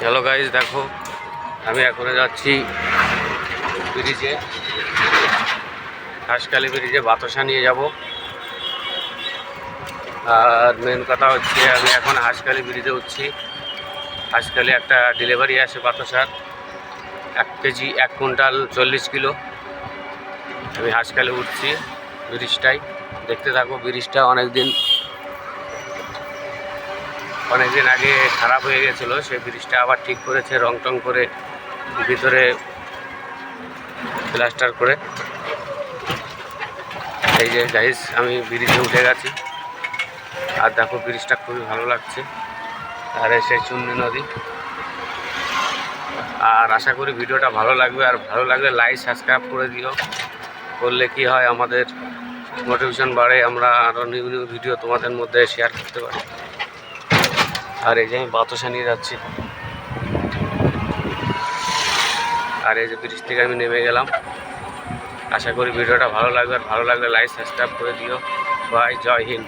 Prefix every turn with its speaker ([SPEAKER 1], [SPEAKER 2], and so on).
[SPEAKER 1] Hello guys, দেখো আমি এখন যাচ্ছি ব্রিজে, হাঁসখালি ব্রিজে বাতাসা নিয়ে যাব। আর মেন কথা হচ্ছে আমি এখন হাঁসখালি ব্রিজে উঠছি। হাঁসখালি একটা ডেলিভারি আসে বাতাসার 1 কেজি 1 কুইন্টাল 40 কিলো। আমি হাঁসখালি উঠছি ব্রিজটাই, দেখতে থাকো। ব্রিজটা অনেকদিন আগে খারাপ হয়ে গেছিলো, সেই ব্রিজটা আবার ঠিক করেছে, রং টং করে ভিতরে প্লাস্টার করে। এই যে গাইস, আমি ব্রিজে উঠে গেছি। আর দেখো ব্রিজটা খুবই ভালো লাগছে, আর সেই চুন্নি নদী। আর আশা করি ভিডিওটা ভালো লাগবে, আর ভালো লাগলে লাইক সাবস্ক্রাইব করে দিও। করলে কি হয়, আমাদের মোটিভেশন বাড়ে, আমরা আরও নিউ নিউ ভিডিও তোমাদের মধ্যে শেয়ার করতে পারি। আর এই যে আমি বাতাসা নিয়ে যাচ্ছি, আর এই যে ব্রিজ থেকে আমি নেমে গেলাম। আশা করি ভিডিওটা ভালো লাগবে, আর ভালো লাগলে লাইক সাবস্ক্রাইব করে দিও। বাই, জয় হিন্দ।